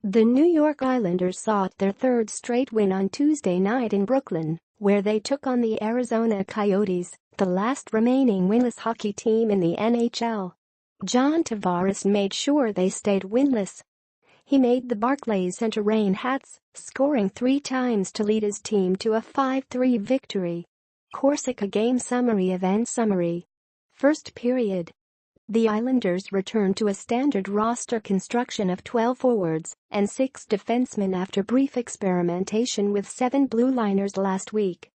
The New York Islanders sought their third straight win on Tuesday night in Brooklyn, where they took on the Arizona Coyotes, the last remaining winless hockey team in the NHL. John Tavares made sure they stayed winless. He made the Barclays Center rain hats, scoring 3 times to lead his team to a 5-3 victory. Corsica game summary event summary. First period. The Islanders returned to a standard roster construction of 12 forwards and 6 defensemen after brief experimentation with 7 blueliners last week.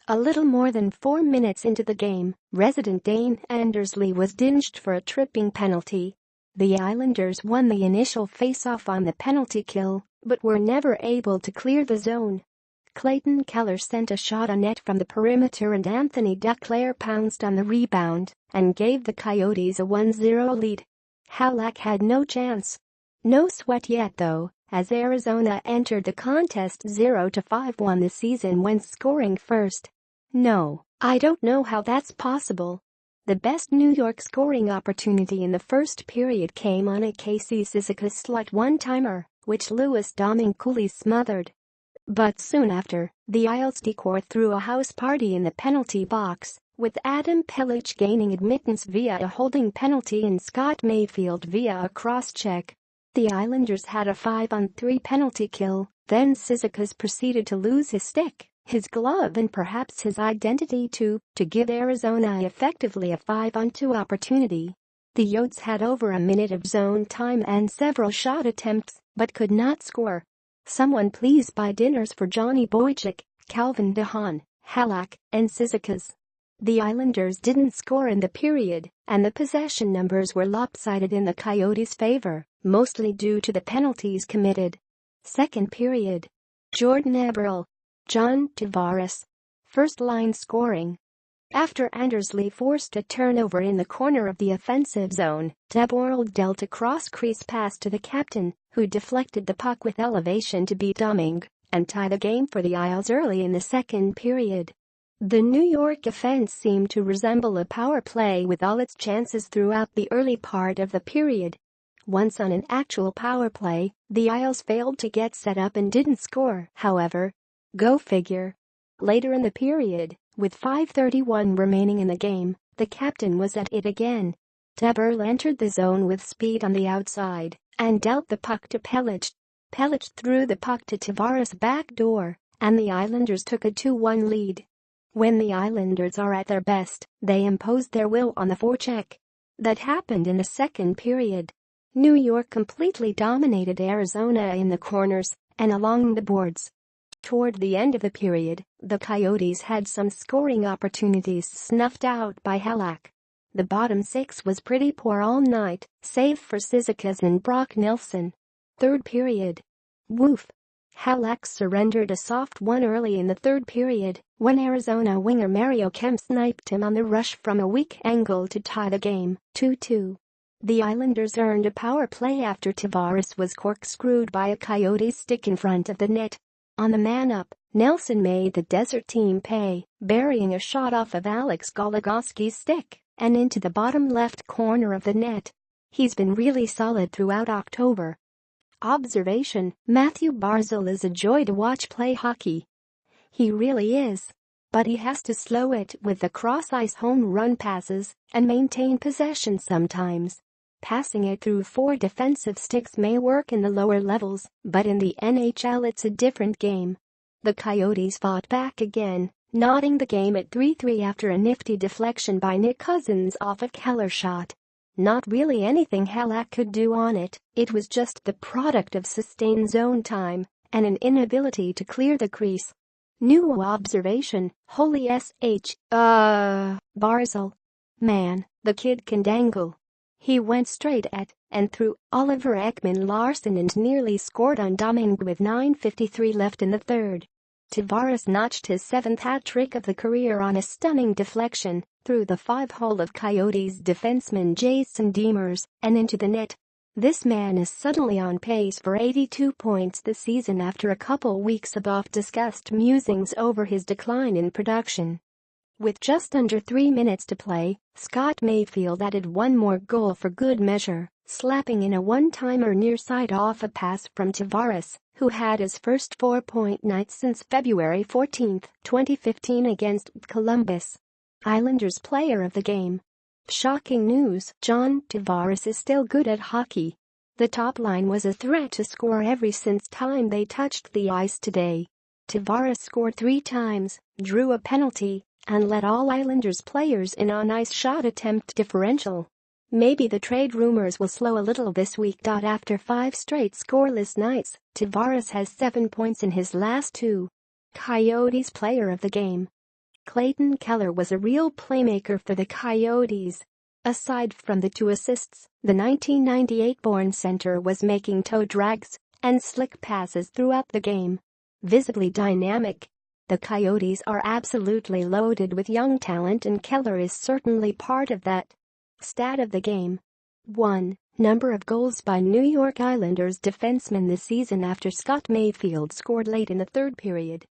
A little more than 4 minutes into the game, resident Dane Anders Lee was dinged for a tripping penalty. The Islanders won the initial faceoff on the penalty kill, but were never able to clear the zone. Clayton Keller sent a shot on net from the perimeter and Anthony Duclair pounced on the rebound and gave the Coyotes a 1-0 lead. Halak had no chance. No sweat yet though, as Arizona entered the contest 0-5 this season when scoring first. No, I don't know how that's possible. The best New York scoring opportunity in the first period came on a Casey Cizikas slot one-timer, which Louis Domingue coolly smothered. But soon after, the Isles decor threw a house party in the penalty box, with Adam Pelech gaining admittance via a holding penalty and Scott Mayfield via a cross-check. The Islanders had a 5-on-3 penalty kill, then Cizikas proceeded to lose his stick, his glove and perhaps his identity too, to give Arizona effectively a 5-on-2 opportunity. The Yotes had over a minute of zone time and several shot attempts, but could not score. Someone please buy dinners for Johnny Boychuk, Calvin DeHaan, Halak, and Cizikas. The Islanders didn't score in the period, and the possession numbers were lopsided in the Coyotes' favor, mostly due to the penalties committed. Second period. Jordan Eberle. John Tavares. First line scoring. After Anders Lee forced a turnover in the corner of the offensive zone, Eberle dealt a cross-crease pass to the captain, who deflected the puck with elevation to beat Domingue and tie the game for the Isles early in the second period. The New York offense seemed to resemble a power play with all its chances throughout the early part of the period. Once on an actual power play, the Isles failed to get set up and didn't score, however. Go figure. Later in the period, with 5:31 remaining in the game, the captain was at it again. Eberle entered the zone with speed on the outside and dealt the puck to Pelech. Pelech threw the puck to Tavares' back door, and the Islanders took a 2-1 lead. When the Islanders are at their best, they imposed their will on the forecheck. That happened in the second period. New York completely dominated Arizona in the corners and along the boards. Toward the end of the period, the Coyotes had some scoring opportunities snuffed out by Halak. The bottom six was pretty poor all night, save for Cizikas and Brock Nelson. Third period. Woof. Halak surrendered a soft one early in the third period when Arizona winger Mario Kemp sniped him on the rush from a weak angle to tie the game, 2-2. The Islanders earned a power play after Tavares was corkscrewed by a Coyote stick in front of the net. On the man-up, Nelson made the desert team pay, burying a shot off of Alex Goligoski's stick and into the bottom left corner of the net. He's been really solid throughout October. Observation: Matthew Barzal is a joy to watch play hockey. He really is. But he has to slow it with the cross-ice home run passes and maintain possession sometimes. Passing it through 4 defensive sticks may work in the lower levels, but in the NHL it's a different game. The Coyotes fought back again, knotting the game at 3-3 after a nifty deflection by Nick Cousins off a Keller shot. Not really anything Halak could do on it, it was just the product of sustained zone time and an inability to clear the crease. New observation: holy sh, Barzal. Man, the kid can dangle. He went straight at and through Oliver Ekman-Larsson and nearly scored on Domingue with 9:53 left in the third. Tavares notched his 7th hat-trick of the career on a stunning deflection through the 5-hole of Coyotes defenseman Jason Demers and into the net. This man is suddenly on pace for 82 points this season after a couple weeks of oft-discussed musings over his decline in production. With just under 3 minutes to play, Scott Mayfield added one more goal for good measure, slapping in a one-timer near side off a pass from Tavares, who had his first 4-point night since February 14, 2015 against Columbus. Islanders player of the game. Shocking news, John Tavares is still good at hockey. The top line was a threat to score every since time they touched the ice today. Tavares scored 3 times, drew a penalty, and led all Islanders players in on ice shot attempt differential. Maybe the trade rumors will slow a little this week. After 5 straight scoreless nights, Tavares has 7 points in his last 2. Coyotes player of the game. Clayton Keller was a real playmaker for the Coyotes. Aside from the 2 assists, the 1998-born center was making toe drags and slick passes throughout the game. Visibly dynamic. The Coyotes are absolutely loaded with young talent and Keller is certainly part of that. Stat of the game. 1. Number of goals by New York Islanders defensemen this season after Scott Mayfield scored late in the third period.